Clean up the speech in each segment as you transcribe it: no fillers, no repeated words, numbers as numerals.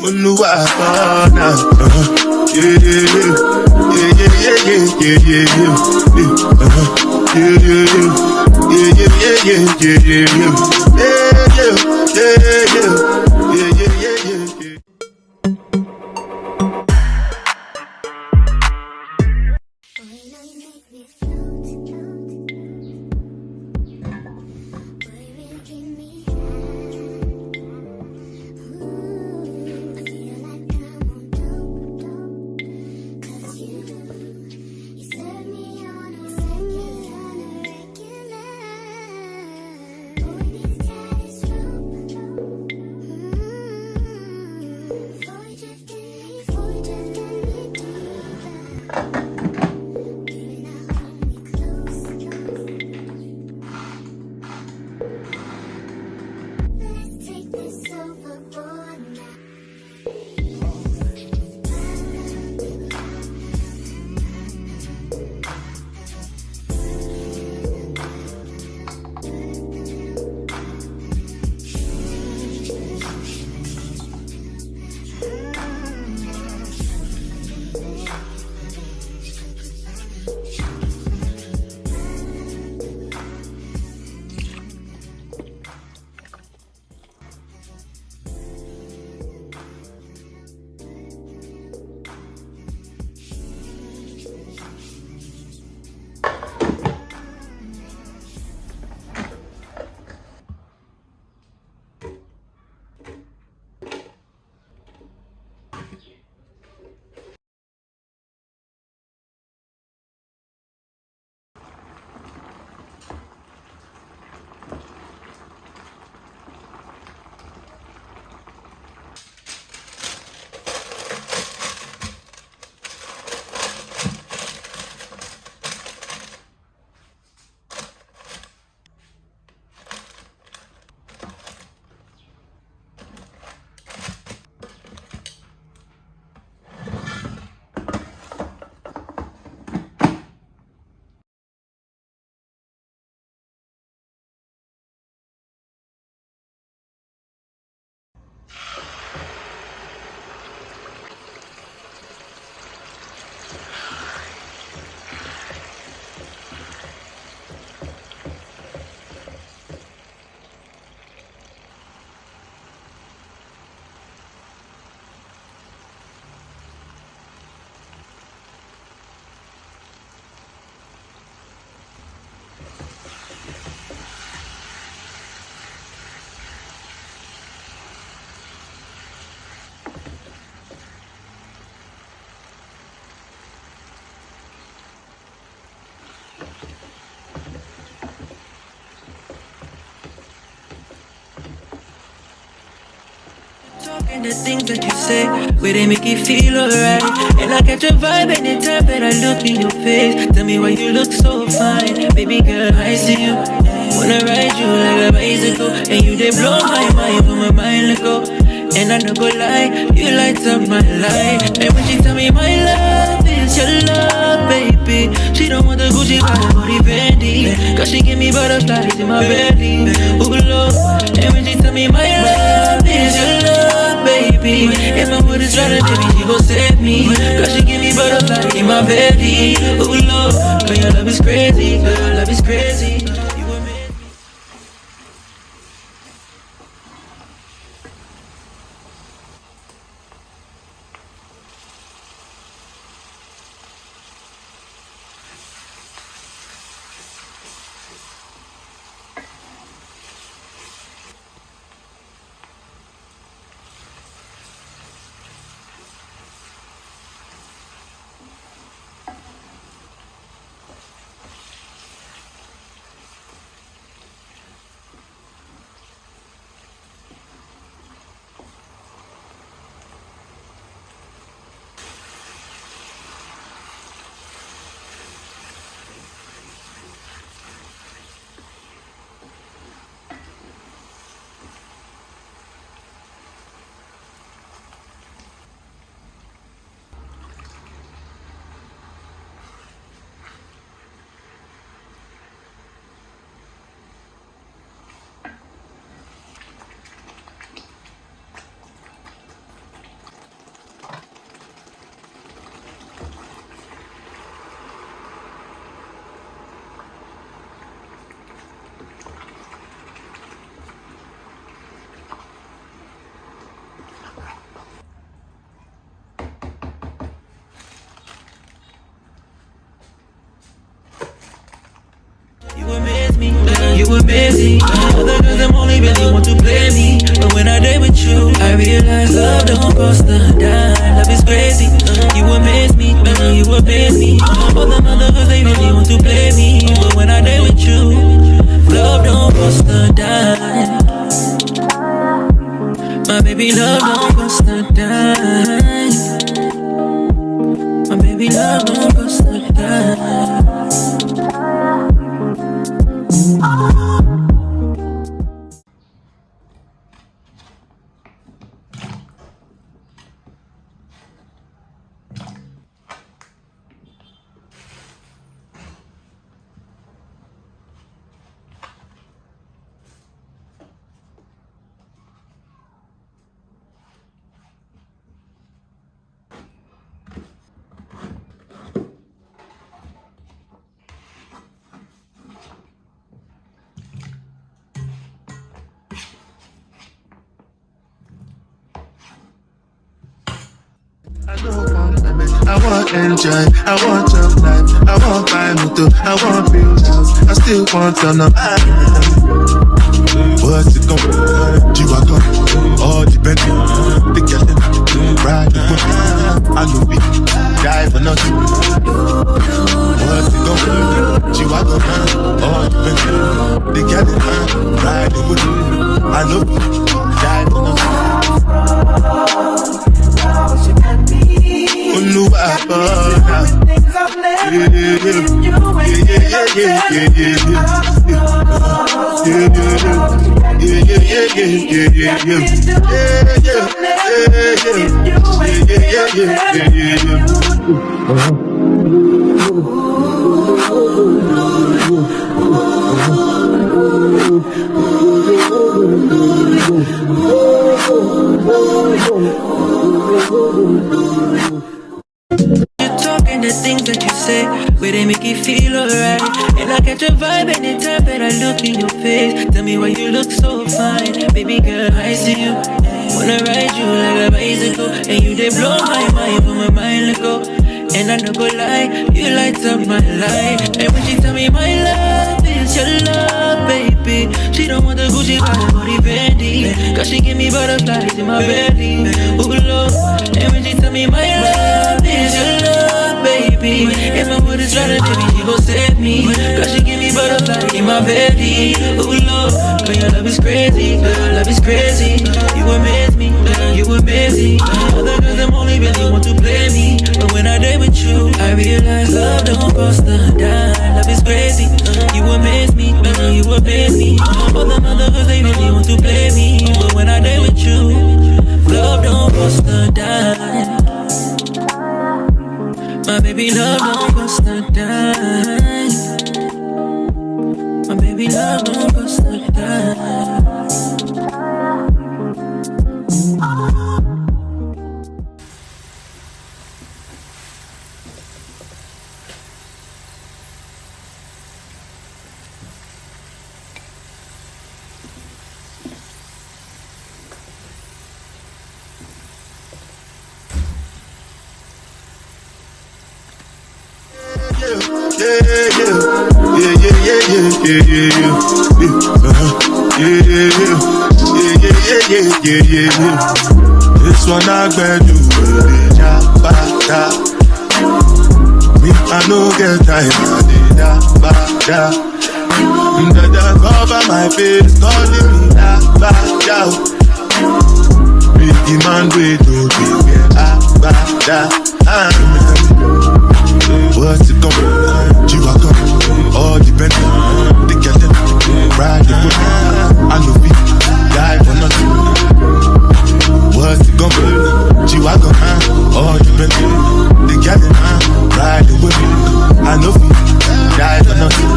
Oluwa Bona. Yeah, yeah, yeah, yeah, yeah, yeah, yeah, yeah, yeah, yeah, yeah, yeah. And the things that you say, where they make you feel alright. And I catch a vibe anytime that I look in your face. Tell me why you look so fine, baby girl, I see you. Wanna ride you like a bicycle, and you they blow my mind from my mind let go. And I don't go lie, you light up my life. And when she tell me my love is your love, baby, she don't want the Gucci body, the Fendi, cause she give me butterflies in my belly. Ooh Lord, and when she tell me my love is your love, baby, if my wood is running, baby, she gon' save me, cause she give me butterflies in my belly. Ooh Lord, girl, your love is crazy, girl, your love is crazy. you amaze me. Other girls them only really want to play me, but when I date with you, I realize love don't cost a dime. Love is crazy, you amaze me, you amaze me. All them other girls they really want to play me, but when I date with you, love don't cost a dime. My baby love don't cost a dime. My baby love don't cost a dime. I want enjoy, I want love life, I want buy motor, I want build house, I still want to know. What's it gon' be? G-Wagon, all depend. The girl them ride the boat. I know we die for nothing. What's it gon' be? G-Wagon, all depend. The girl them ride the boat. I know we die for nothing. Talking the things that you say, where they make you feel alright. And I catch a vibe anytime that I look in your face. Tell me why you look so fine, baby girl, I see you. Wanna ride you like a bicycle, and you they blow my mind from my mind let go. And I don't go lie, you light up my life. And when she tell me my love is your love, baby, she don't want the Gucci body or the Fendi, cause she give me butterflies in my belly. Ooh Lord, and when she tell me my love is your love, baby, if my wood is running, baby, she gon' save me, cause she give me butterflies in my belly. Ooh Lord, girl, your love is crazy, girl, your love is crazy. You amaze me, you amaze me. Other girls them only really want to play me, but when I date with you, I realize love don't cost a dime. Love is crazy, you amaze me, you amaze me. All them other girls they really want to play me, but when I date with you, love don't cost a dime. My baby love don't cost a dime. My baby love don't cost a dime. This one I better do ja. Me I no get time da. Dada cover my face, calling me da. Big man wait to be da. What's it gon' be? G-Wagon, all depend. The girl them ride the boat. I know we die for nothing. What's it gon' be? G-Wagon, all depend. The girl them ride the boat. I know we die for nothing.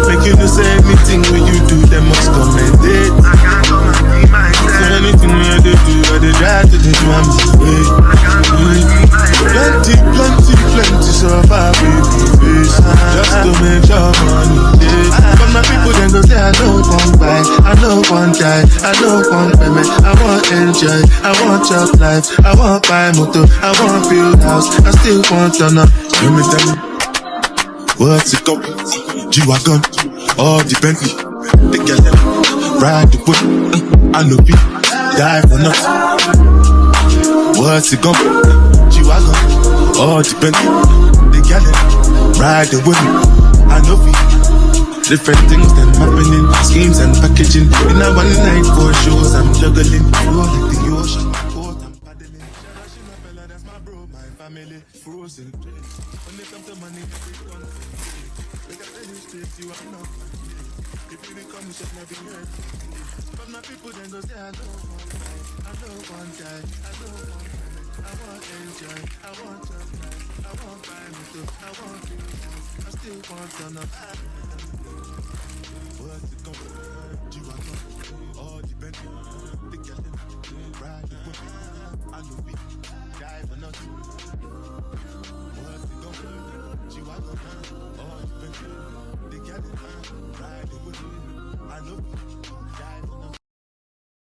Make you know say anything when you do, they must commendate. I can't come and see myself. So anything when you do, I dey try to do my way. Plenty survive with face, just to make sure money day. But my people then go say I know one buy, I know one die, I know one payment. I want enjoy, I want job life, I want buy motor, I want build house, I still want to know. Tell me, what's it gon' be? G-Wagon, all the Bentley. The girl them ride the whip. I know be die for nothing. What's it gonna be? G-Wagon, all the Bentley. The girl them ride the whip. I know be different things them happening, schemes and packaging. In a one night for shows, I'm juggling. Roll like the ocean, port I'm paddling. Shashina fella, that's my bro, my family frozen. When they come to money, everyone we got the new streets, you are not. If you become, you should never be hurt. But my people then go say, I know one guy, I know one guy. I want enjoy, I want just nice, I want find me too, I want you. I still want to know. What's it gonna be? G-Wagon, all the Bentley, the girl them ride the whip. I know we die for nothing. What's it gonna be? G-Wagon, all the Bentley, the girl them ride the whip. I know we